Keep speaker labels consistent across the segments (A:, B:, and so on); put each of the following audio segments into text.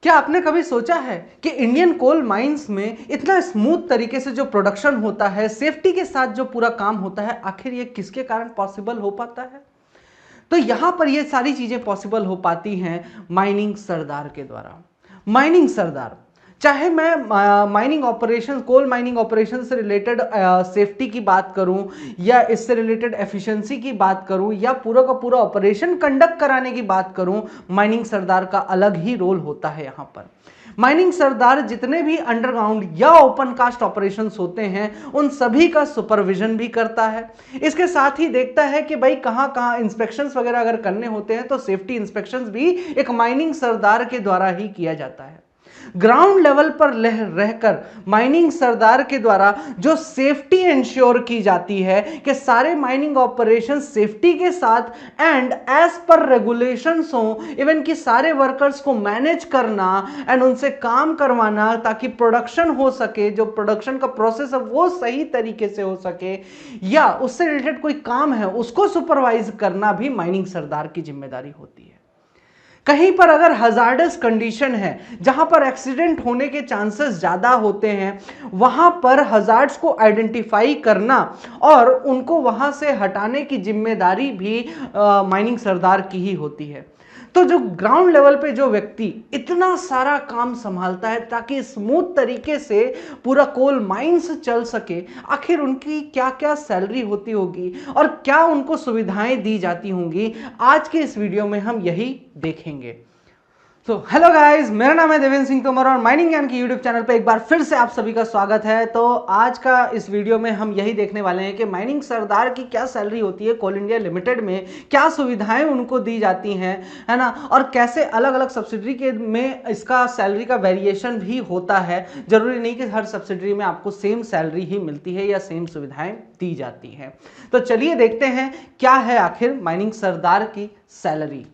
A: क्या आपने कभी सोचा है कि इंडियन कोल माइंस में इतना स्मूथ तरीके से जो प्रोडक्शन होता है, सेफ्टी के साथ जो पूरा काम होता है, आखिर ये किसके कारण पॉसिबल हो पाता है? तो यहां पर ये सारी चीजें पॉसिबल हो पाती हैं माइनिंग सरदार के द्वारा। माइनिंग सरदार, चाहे मैं mining operation, coal mining operation से रिलेटेड सेफ्टी की बात करूं, या इससे रिलेटेड एफिशिएंसी की बात करूं, या पूरा का पूरा ऑपरेशन कंडक्ट कराने की बात करूं, माइनिंग सरदार का अलग ही रोल होता है यहां पर। माइनिंग सरदार जितने भी अंडरग्राउंड या ओपन कास्ट ऑपरेशंस होते हैं उन सभी का सुपरविजन भी करता है। इसके साथ ही देखता है कि भाई कहां कहां इंस्पेक्शंस वगैरह अगर करने होते हैं तो सेफ्टी इंस्पेक्शंस भी एक माइनिंग सरदार के द्वारा ही किया जाता है। ग्राउंड लेवल पर रहकर माइनिंग सरदार के द्वारा जो सेफ्टी इंश्योर की जाती है कि सारे माइनिंग ऑपरेशन सेफ्टी के साथ एंड एज पर रेगुलेशंस हो, इवन कि सारे वर्कर्स को मैनेज करना एंड उनसे काम करवाना ताकि प्रोडक्शन हो सके, जो प्रोडक्शन का प्रोसेस है वो सही तरीके से हो सके, या उससे रिलेटेड कोई काम है उसको सुपरवाइज करना भी माइनिंग सरदार की जिम्मेदारी होती है। कहीं पर अगर हजार्डस कंडीशन है जहां पर एक्सीडेंट होने के चांसेस ज्यादा होते हैं, वहां पर हजार्ड्स को आइडेंटिफाई करना और उनको वहां से हटाने की जिम्मेदारी भी माइनिंग सरदार की ही होती है। तो जो ग्राउंड लेवल पे जो व्यक्ति इतना सारा काम संभालता है ताकि स्मूथ तरीके से पूरा कोल माइंस चल सके, आखिर उनकी क्या क्या सैलरी होती होगी और क्या उनको सुविधाएं दी जाती होंगी, आज के इस वीडियो में हम यही देखेंगे। तो हेलो गाइस, मेरा नाम है देवेंद्र सिंह तोमर और माइनिंग ज्ञान की यूट्यूब चैनल पे एक बार फिर से आप सभी का स्वागत है। तो आज का इस वीडियो में हम यही देखने वाले हैं कि माइनिंग सरदार की क्या सैलरी होती है कोल इंडिया लिमिटेड में, क्या सुविधाएं उनको दी जाती हैं, है ना, और कैसे अलग अलग सब्सिडरी के में इसका सैलरी का वेरिएशन भी होता है। जरूरी नहीं कि हर सब्सिडरी में आपको सेम सैलरी ही मिलती है या सेम सुविधाएं दी जाती हैं। तो चलिए देखते हैं क्या है आखिर माइनिंग सरदार की सैलरी।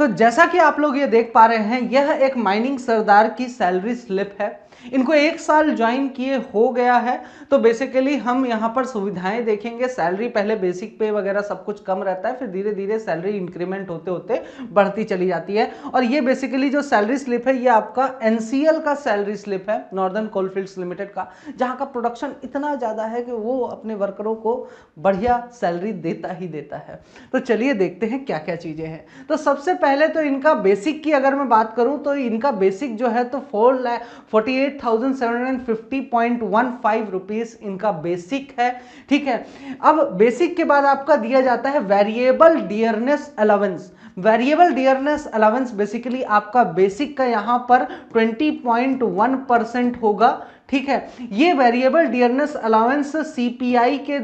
A: तो जैसा कि आप लोग ये देख पा रहे हैं, यह एक माइनिंग सरदार की सैलरी स्लिप है। इनको 1 साल ज्वाइन किए हो गया है। तो बेसिकली हम यहाँ पर सुविधाएं देखेंगे। सैलरी पहले बेसिक पे वगैरह सब कुछ कम रहता है, फिर धीरे धीरे सैलरी इंक्रीमेंट होते होते बढ़ती चली जाती है। और ये बेसिकली जो सैलरी स्लिप है ये आपका एनसीएल का सैलरी स्लिप है, नॉर्दर्न कोलफील्ड्स लिमिटेड का, जहाँ का प्रोडक्शन इतना ज़्यादा है कि वो अपने वर्करों को बढ़िया सैलरी देता ही देता है। तो चलिए देखते हैं क्या क्या चीज़ें हैं। तो सबसे पहले तो इनका बेसिक की अगर मैं बात करूँ तो इनका बेसिक जो है तो 4,48,750.15 रुपीस इनका बेसिक है। ठीक है, अब बेसिक के बाद आपका दिया जाता है variable dearness allowance. Variable dearness allowance basically आपका बेसिक का यहां पर 20.1% होगा। ठीक है, ये वेरिएबल डियरनेस अलाउंस सीपीआई के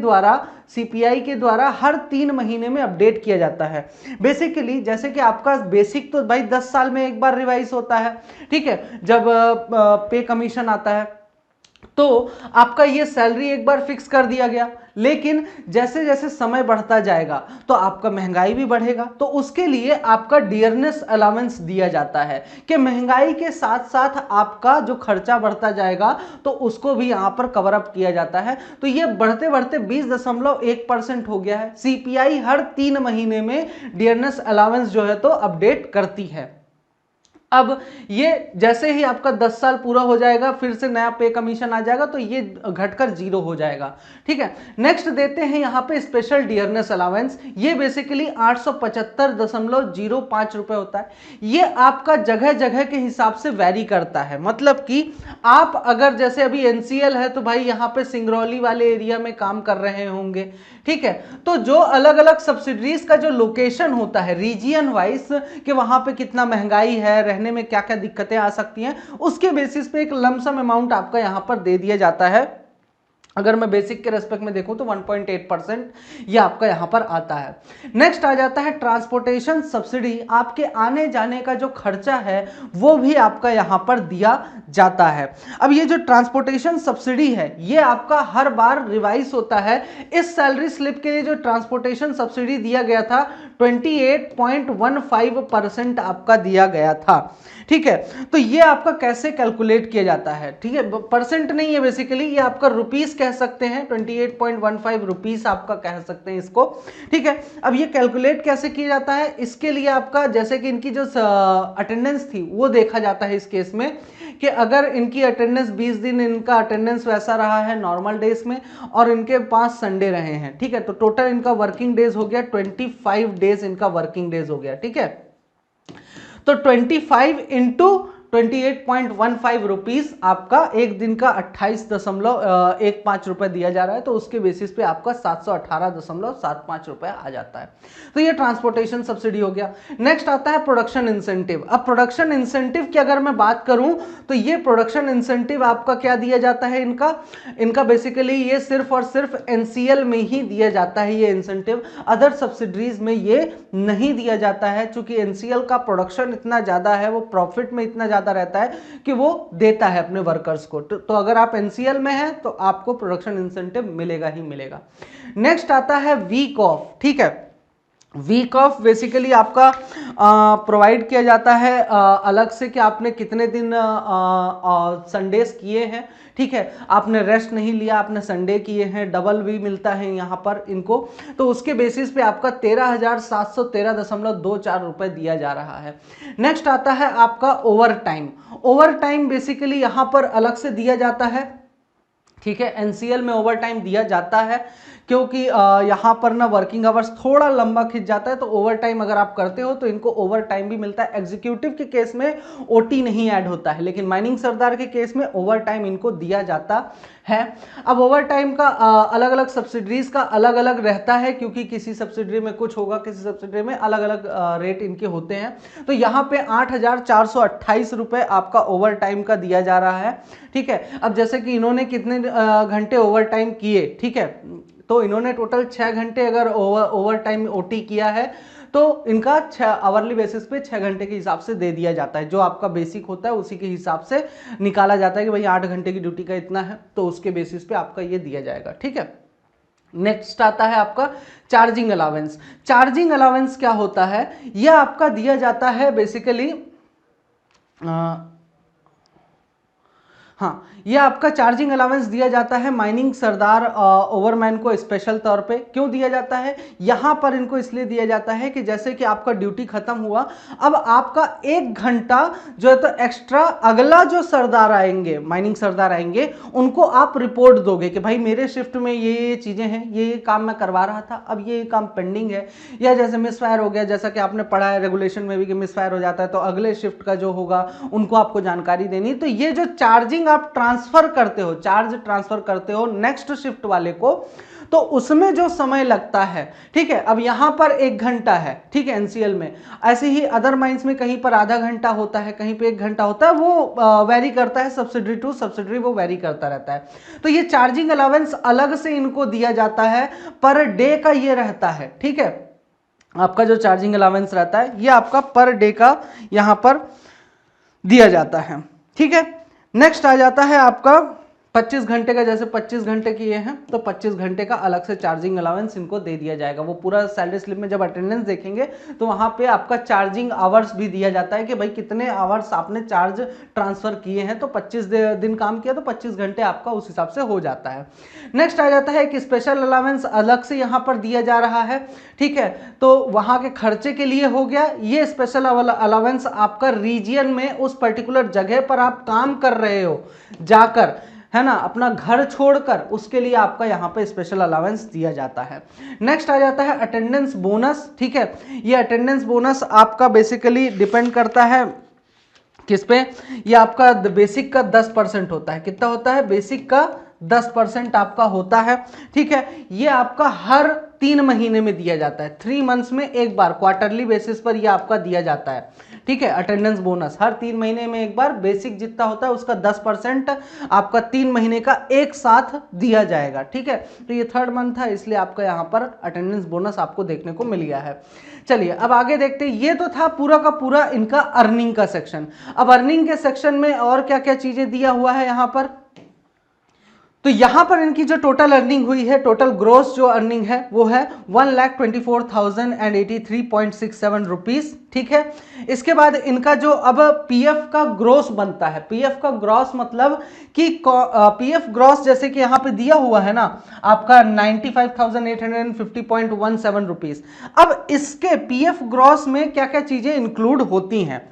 A: द्वारा हर 3 महीने में अपडेट किया जाता है। बेसिकली जैसे कि आपका बेसिक तो भाई 10 साल में एक बार रिवाइज होता है। ठीक है, जब पे कमीशन आता है तो आपका ये सैलरी एक बार फिक्स कर दिया गया, लेकिन जैसे जैसे समय बढ़ता जाएगा तो आपका महंगाई भी बढ़ेगा, तो उसके लिए आपका डियरनेस अलाउंस दिया जाता है कि महंगाई के साथ साथ आपका जो खर्चा बढ़ता जाएगा तो उसको भी यहां पर कवर अप किया जाता है। तो ये बढ़ते बढ़ते 20.1% हो गया है। सीपीआई हर 3 महीने में डियरनेस अलाउंस जो है तो अपडेट करती है। अब ये जैसे ही आपका 10 साल पूरा हो जाएगा फिर से नया पे कमीशन आ जाएगा तो ये घटकर 0 हो जाएगा। ठीक है, नेक्स्ट देते हैं यहाँ पे स्पेशल डियरनेस अलाउंस। ये बेसिकली 875.05 रुपए होता है। ये आपका जगह जगह के हिसाब से वैरी करता है। मतलब कि आप अगर जैसे अभी एनसीएल है तो भाई यहाँ पे सिंगरौली वाले एरिया में काम कर रहे होंगे। ठीक है, तो जो अलग अलग सब्सिडरीज का जो लोकेशन होता है रीजियन वाइज कि वहां पे कितना महंगाई है, रहने में क्या क्या दिक्कतें आ सकती हैं, उसके बेसिस पे एक लमसम अमाउंट आपका यहां पर दे दिया जाता है। अगर मैं बेसिक के रेस्पेक्ट में देखूं तो 1.8% ये आपका यहां पर आता है। नेक्स्ट आ जाता है ट्रांसपोर्टेशन सब्सिडी। आपके आने जाने का जो खर्चा है वो भी आपका यहां पर दिया जाता है। अब ये जो ट्रांसपोर्टेशन सब्सिडी है ये आपका हर बार रिवाइज होता है। इस सैलरी स्लिप के लिए जो ट्रांसपोर्टेशन सब्सिडी दिया गया था 28.15% आपका दिया गया था। ठीक है, तो ये आपका कैसे कैलकुलेट किया जाता है? ठीक है, परसेंट नहीं है, बेसिकली ये आपका रुपीस कह सकते हैं, 28.15 रुपीस आपका कह सकते हैं इसको, ठीक है। अब ये कैलकुलेट कैसे किया जाता है, इसके लिए आपका जैसे कि इनकी जो अटेंडेंस थी वो देखा जाता है इस केस में, कि अगर इनकी अटेंडेंस 20 दिन इनका अटेंडेंस वैसा रहा है नॉर्मल डेज में और इनके पास संडे रहे हैं, ठीक है, तो टोटल इनका वर्किंग डेज हो गया 25 डेज, इनका वर्किंग डेज हो गया, ठीक है। तो 25 इंटू 28.15 रुपीज आपका एक दिन का 28.15 रुपए दिया जा रहा है, तो उसके बेसिस पे आपका 718.75 रुपए आ जाता है। तो ये ट्रांसपोर्टेशन सब्सिडी हो गया। नेक्स्ट आता है प्रोडक्शन इंसेंटिव। अब प्रोडक्शन इंसेंटिव की अगर मैं बात करूं तो ये प्रोडक्शन इंसेंटिव आपका क्या दिया जाता है, इनका बेसिकली ये सिर्फ और सिर्फ एनसीएल में ही दिया जाता है ये इंसेंटिव, अदर सब्सिडरीज में ये नहीं दिया जाता है, चूंकि एनसीएल का प्रोडक्शन इतना ज्यादा है, वो प्रॉफिट में इतना रहता है कि वो देता है अपने वर्कर्स को। तो अगर आप एनसीएल में हैं तो आपको प्रोडक्शन इंसेंटिव मिलेगा ही मिलेगा। नेक्स्ट आता है वीक ऑफ, ठीक है। वीक ऑफ बेसिकली आपका प्रोवाइड किया जाता है अलग से कि आपने कितने दिन संडेज किए हैं, ठीक है, आपने रेस्ट नहीं लिया, आपने संडे किए हैं, डबल भी मिलता है यहां पर इनको, तो उसके बेसिस पे आपका 13,713.24 रुपए दिया जा रहा है। नेक्स्ट आता है आपका over time. Over time basically यहां पर अलग से दिया जाता है, ठीक है, एनसीएल में ओवर टाइम दिया जाता है क्योंकि यहां पर ना वर्किंग आवर्स थोड़ा लंबा खिंच जाता है, तो ओवर टाइम अगर आप करते हो तो इनको ओवर टाइम भी मिलता है। एग्जीक्यूटिव के केस में ओटी नहीं ऐड होता है, लेकिन माइनिंग सरदार के केस में ओवर टाइम इनको दिया जाता है। अब ओवर टाइम का अलग अलग सब्सिडरीज का अलग अलग रहता है, क्योंकि किसी सब्सिडरी में कुछ होगा, किसी सब्सिडरी में अलग अलग रेट इनके होते हैं। तो यहाँ पे 8,428 रुपए आपका ओवर टाइम का दिया जा रहा है, ठीक है। अब जैसे कि इन्होंने कितने घंटे ओवर टाइम किए, ठीक है, तो इन्होंने टोटल 6 घंटे अगर ओवर टाइम ओटी किया है तो इनका 6 आवरली बेसिस पे 6 घंटे के हिसाब से दे दिया जाता है, जो आपका बेसिक होता है उसी के हिसाब से निकाला जाता है कि भाई 8 घंटे की ड्यूटी का इतना है, तो उसके बेसिस पे आपका ये दिया जाएगा, ठीक है। नेक्स्ट आता है आपका चार्जिंग अलावेंस। चार्जिंग अलावेंस क्या होता है, यह आपका दिया जाता है बेसिकली हाँ, ये आपका चार्जिंग अलावेंस दिया जाता है माइनिंग सरदार ओवरमैन को स्पेशल तौर पे। क्यों दिया जाता है, यहां पर इनको इसलिए दिया जाता है कि जैसे कि आपका ड्यूटी खत्म हुआ, अब आपका 1 घंटा जो है तो एक्स्ट्रा अगला जो सरदार आएंगे, माइनिंग सरदार आएंगे, उनको आप रिपोर्ट दोगे कि भाई मेरे शिफ्ट में ये चीजें हैं, ये काम मैं करवा रहा था, अब ये काम पेंडिंग है, या जैसे मिसफायर हो गया, जैसा कि आपने पढ़ा है रेगुलेशन में भी कि मिसफायर हो जाता है तो अगले शिफ्ट का जो होगा उनको आपको जानकारी देनी। तो ये जो चार्जिंग आप ट्रांसफर करते हो, चार्ज ट्रांसफर करते हो नेक्स्ट शिफ्ट वाले को, तो उसमें जो समय लगता है, ठीक है, अब यहां पर 1 घंटा है, ठीक है, एनसीएल में, ऐसे ही अदर माइंस में कहीं पर आधा घंटा होता है, कहीं पे 1 घंटा होता है, वो वेरी करता है, सब्सिडरी टू सब्सिडरी वो वेरी करता रहता है। तो ये चार्जिंग अलावेंस अलग से इनको दिया जाता है, पर डे का ये रहता है, ठीक है, आपका जो चार्जिंग अलावेंस रहता है ये आपका पर डे का यहां पर दिया जाता है, ठीक है। नेक्स्ट आ जाता है आपका 25 घंटे का, जैसे 25 घंटे किए हैं तो 25 घंटे का अलग से चार्जिंग अलावेंस इनको दे दिया जाएगा। वो पूरा सैलरी स्लिप में जब अटेंडेंस देखेंगे तो वहां पे आपका चार्जिंग आवर्स भी दिया जाता है कि भाई कितने आवर्स आपने चार्ज ट्रांसफर किए हैं, तो 25 दिन काम किया तो 25 घंटे आपका उस हिसाब से हो जाता है। नेक्स्ट आ जाता है कि स्पेशल अलावेंस अलग से यहाँ पर दिया जा रहा है, ठीक है, तो वहां के खर्चे के लिए हो गया। ये स्पेशल अलावेंस आपका रीजियन में उस पर्टिकुलर जगह पर आप काम कर रहे हो जाकर, है ना, अपना घर छोड़कर, उसके लिए आपका यहां पे स्पेशल अलावेंस दिया जाता है। नेक्स्ट आ जाता है अटेंडेंस बोनस, ठीक है। ये अटेंडेंस बोनस आपका बेसिकली डिपेंड करता है किस पे, ये आपका बेसिक का 10% होता है। कितना होता है, बेसिक का 10% आपका होता है, ठीक है। ये आपका हर 3 महीने में दिया जाता है, 3 मंथ्स में एक बार, क्वार्टरली बेसिस पर ये आपका दिया जाता है, ठीक है। अटेंडेंस बोनस हर 3 महीने में एक बार, बेसिक जितना होता है उसका 10% आपका 3 महीने का एक साथ दिया जाएगा, ठीक है। तो ये 3rd मंथ था, इसलिए आपका यहाँ पर अटेंडेंस बोनस आपको देखने को मिल गया है। चलिए अब आगे देखते हैं। ये तो था पूरा का पूरा इनका अर्निंग का सेक्शन। अब अर्निंग के सेक्शन में और क्या क्या चीजें दिया हुआ है यहाँ पर, तो यहां पर इनकी जो टोटल अर्निंग हुई है, टोटल ग्रोस जो अर्निंग है वो है 1,24,083.67 रुपीज, ठीक है। इसके बाद इनका जो अब पीएफ का ग्रोस बनता है, पीएफ का ग्रॉस मतलब कि पीएफ ग्रॉस जैसे कि यहां पे दिया हुआ है ना आपका 95,850.17 रुपीज। अब इसके पीएफ ग्रॉस में क्या क्या चीजें इंक्लूड होती हैं,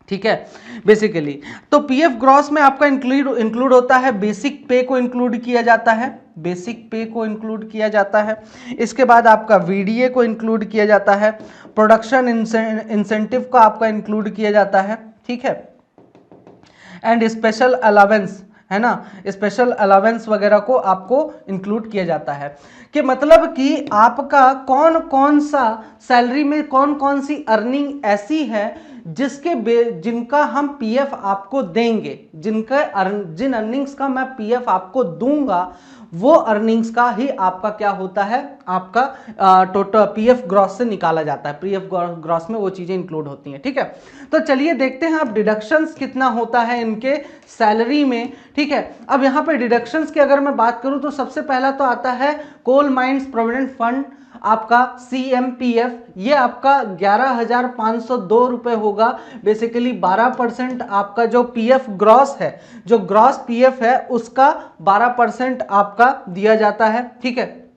A: ठीक है। बेसिकली तो पीएफ ग्रॉस में आपका इंक्लूड होता है, बेसिक पे को इंक्लूड किया जाता है, बेसिक पे को इंक्लूड किया जाता है। इसके बाद आपका वीडीए को इंक्लूड किया जाता है, प्रोडक्शन इंसेंटिव को आपका इंक्लूड किया जाता है, ठीक है। एंड स्पेशल अलावेंस है ना, स्पेशल अलावेंस वगैरह को आपको इंक्लूड किया जाता है। कि मतलब कि आपका कौन कौन सा सैलरी में कौन कौन सी अर्निंग ऐसी है जिनका हम पीएफ आपको देंगे, जिन अर्निंग्स का मैं पीएफ आपको दूंगा, वो अर्निंग्स का ही आपका क्या होता है, आपका टोटल पीएफ ग्रॉस से निकाला जाता है। पीएफ ग्रॉस में वो चीजें इंक्लूड होती हैं, ठीक है। तो चलिए देखते हैं अब डिडक्शंस कितना होता है इनके सैलरी में, ठीक है। अब यहाँ पे डिडक्शंस की अगर मैं बात करूं तो सबसे पहला तो आता है कोल माइंस प्रोविडेंट फंड, आपका सीएमपीएफ, ये आपका 11,502 रुपए होगा। बेसिकली 12% आपका जो पीएफ ग्रॉस है, जो ग्रॉस पीएफ है उसका 12% आपका दिया जाता है, ठीक है।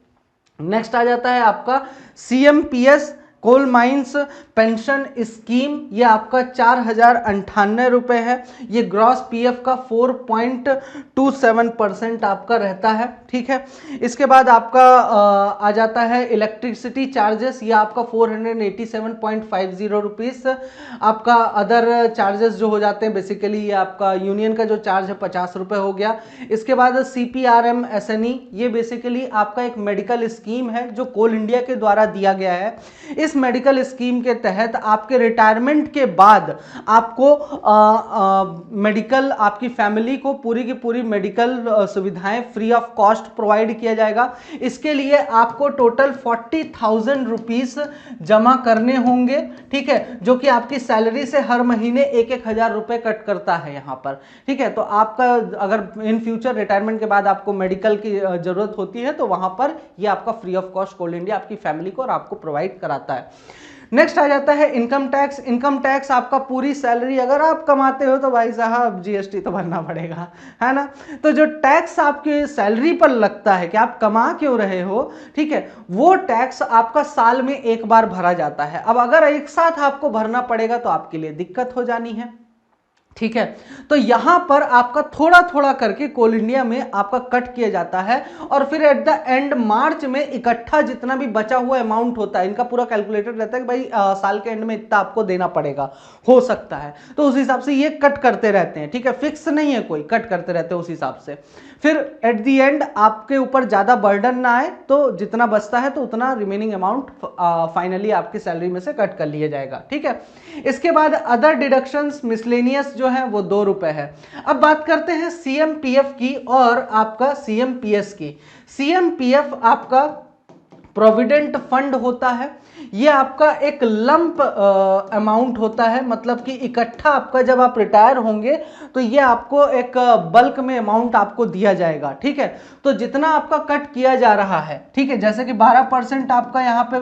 A: नेक्स्ट आ जाता है आपका सीएमपीएस कोल माइंस पेंशन स्कीम, ये आपका 4,098 रुपए है। ये ग्रॉस पीएफ का 4.27% आपका रहता है, ठीक है। इसके बाद आपका आ जाता है इलेक्ट्रिसिटी चार्जेस, ये आपका 487.50 रुपीस। आपका अदर चार्जेस जो हो जाते हैं, बेसिकली ये आपका यूनियन का जो चार्ज है 50 रुपए हो गया। इसके बाद सीपीआरएम एसएनई, ये बेसिकली आपका एक मेडिकल स्कीम है जो कोल इंडिया के द्वारा दिया गया है। इस मेडिकल स्कीम के तहत आपके रिटायरमेंट के बाद आपको मेडिकल, आपकी फैमिली को पूरी की पूरी मेडिकल सुविधाएं फ्री ऑफ कॉस्ट प्रोवाइड किया जाएगा। इसके लिए आपको टोटल 40,000 रुपीस जमा करने होंगे, ठीक है, जो कि आपकी सैलरी से हर महीने 1,000 रुपए कट करता है यहां पर, ठीक है। तो आपका अगर इन फ्यूचर रिटायरमेंट के बाद आपको मेडिकल की जरूरत होती है तो वहां पर यह आपका free of cost Coal India आपकी फैमिली को और आपको प्रोवाइड कराता है। नेक्स्ट आ जाता है इनकम टैक्स। इनकम टैक्स आपका पूरी सैलरी अगर आप कमाते हो तो भाई साहब जीएसटी तो भरना पड़ेगा, है ना। तो जो टैक्स आपके सैलरी पर लगता है कि आप कमा क्यों रहे हो, ठीक है, वो टैक्स आपका साल में एक बार भरा जाता है। अब अगर एक साथ आपको भरना पड़ेगा तो आपके लिए दिक्कत हो जानी है, ठीक है। तो यहां पर आपका थोड़ा थोड़ा करके कोल इंडिया में आपका कट किया जाता है और फिर एट द एंड मार्च में इकट्ठा जितना भी बचा हुआ अमाउंट होता है, इनका पूरा कैलकुलेटेड रहता है कि भाई साल के एंड में इतना आपको देना पड़ेगा, हो सकता है, तो उस हिसाब से ये कट करते रहते हैं, ठीक है। फिक्स नहीं है कोई, कट करते रहते हैं उस हिसाब से। फिर एट द एंड आपके ऊपर ज्यादा बर्डन ना आए तो जितना बचता है तो उतना रिमेनिंग अमाउंट फाइनली आपकी सैलरी में से कट कर लिया जाएगा, ठीक है। इसके बाद अदर डिडक्शंस मिसलेनियस जो है वो 2 रुपए है। अब बात करते हैं सीएमपीएफ की और आपका सीएमपीएस की। सीएमपीएफ आपका प्रोविडेंट फंड होता है, ये आपका एक लंप अमाउंट होता है, मतलब कि इकट्ठा आपका जब आप रिटायर होंगे तो ये आपको एक बल्क में अमाउंट आपको दिया जाएगा, ठीक है। तो जितना आपका कट किया जा रहा है, ठीक है, जैसे कि 12% आपका यहाँ पे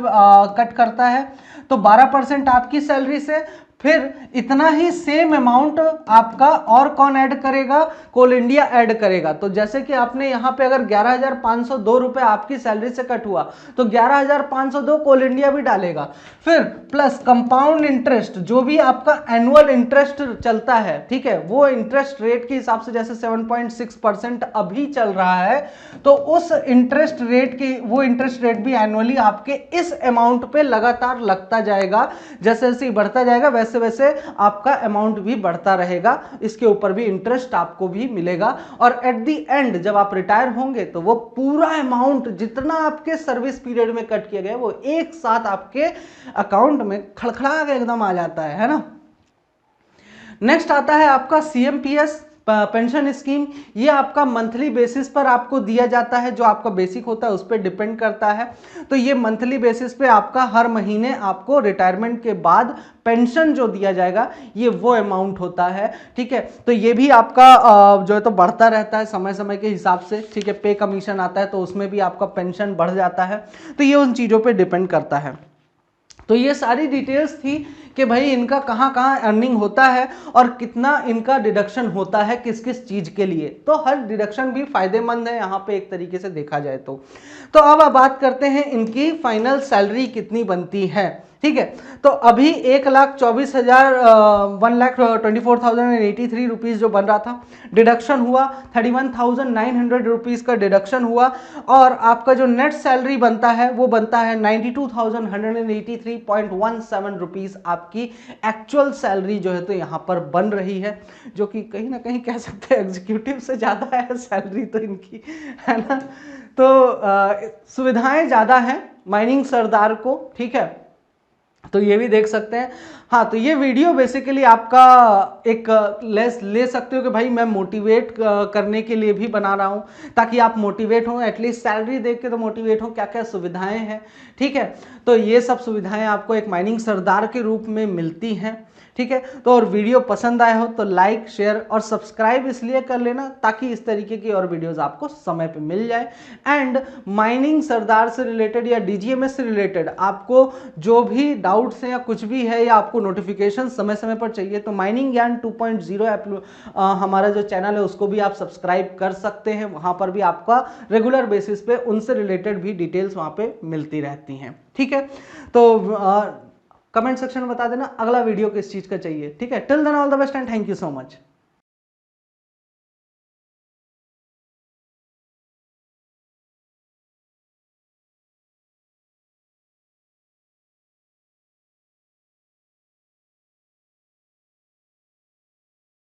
A: कट करता है, तो 12% आपकी सैलरी से, फिर इतना ही सेम अमाउंट आपका और कौन ऐड करेगा, कोल इंडिया ऐड करेगा। तो जैसे कि आपने यहां पे अगर 11,502 रुपए आपकी सैलरी से कट हुआ तो 11,502 कोल इंडिया भी डालेगा, फिर प्लस कंपाउंड इंटरेस्ट, जो भी आपका एनुअल इंटरेस्ट चलता है, ठीक है, वो इंटरेस्ट रेट के हिसाब से जैसे 7.6% अभी चल रहा है, तो उस इंटरेस्ट रेट की, वो इंटरेस्ट रेट भी एनुअली आपके इस अमाउंट पे लगातार लगता जाएगा। जैसे जैसे बढ़ता जाएगा वैसे वैसे आपका अमाउंट भी बढ़ता रहेगा, इसके ऊपर भी इंटरेस्ट आपको भी मिलेगा। और एट द एंड जब आप रिटायर होंगे तो वो पूरा अमाउंट जितना आपके सर्विस पीरियड में कट किया गया वो एक साथ आपके अकाउंट में खड़खड़ा के एकदम आ जाता है ना। नेक्स्ट आता है आपका सीएमपीएस। पेंशन स्कीम, ये आपका मंथली बेसिस पर आपको दिया जाता है, जो आपका बेसिक होता है उस पर डिपेंड करता है। तो ये मंथली बेसिस पे आपका हर महीने आपको रिटायरमेंट के बाद पेंशन जो दिया जाएगा ये वो अमाउंट होता है, ठीक है। तो ये भी आपका जो है तो बढ़ता रहता है समय समय के हिसाब से, ठीक है। पे कमीशन आता है तो उसमें भी आपका पेंशन बढ़ जाता है, तो ये उन चीज़ों पे डिपेंड करता है। तो ये सारी डिटेल्स थी कि भाई इनका कहाँ कहाँ अर्निंग होता है और कितना इनका डिडक्शन होता है किस किस चीज़ के लिए। तो हर डिडक्शन भी फायदेमंद है यहाँ पे एक तरीके से देखा जाए तो अब आप बात करते हैं इनकी फाइनल सैलरी कितनी बनती है, ठीक है। तो अभी 1,24,000 1,24,083 रुपीज़ जो बन रहा था, डिडक्शन हुआ 31,900 रुपीज़ का डिडक्शन हुआ, और आपका जो नेट सैलरी बनता है वो बनता है 92,183.17 रुपीज़ आपकी एक्चुअल सैलरी जो है तो यहाँ पर बन रही है, जो कि कहीं ना कहीं कह सकते हैं एग्जीक्यूटिव से ज़्यादा है सैलरी तो इनकी, है ना। तो सुविधाएं ज़्यादा हैं माइनिंग सरदार को, ठीक है। तो ये भी देख सकते हैं। हाँ, तो ये वीडियो बेसिकली आपका एक ले सकते हो कि भाई मैं मोटिवेट करने के लिए भी बना रहा हूँ, ताकि आप मोटिवेट हो, एटलीस्ट सैलरी देख के तो मोटिवेट हो क्या क्या सुविधाएं हैं, ठीक है। तो ये सब सुविधाएं आपको एक माइनिंग सरदार के रूप में मिलती हैं, ठीक है। तो और वीडियो पसंद आया हो तो लाइक शेयर और सब्सक्राइब इसलिए कर लेना ताकि इस तरीके की और वीडियोस आपको समय पे मिल जाए। एंड माइनिंग सरदार से रिलेटेड या डीजीएमएस से रिलेटेड आपको जो भी डाउट्स हैं या कुछ भी है, या आपको नोटिफिकेशन समय समय पर चाहिए, तो माइनिंग ज्ञान 2.0 हमारा जो चैनल है उसको भी आप सब्सक्राइब कर सकते हैं। वहां पर भी आपका रेगुलर बेसिस पे उनसे रिलेटेड भी डिटेल्स वहां पे मिलती रहती हैं, ठीक है। तो कमेंट सेक्शन में बता देना अगला वीडियो किस चीज का चाहिए, ठीक है। Till then all the best and thank you so much.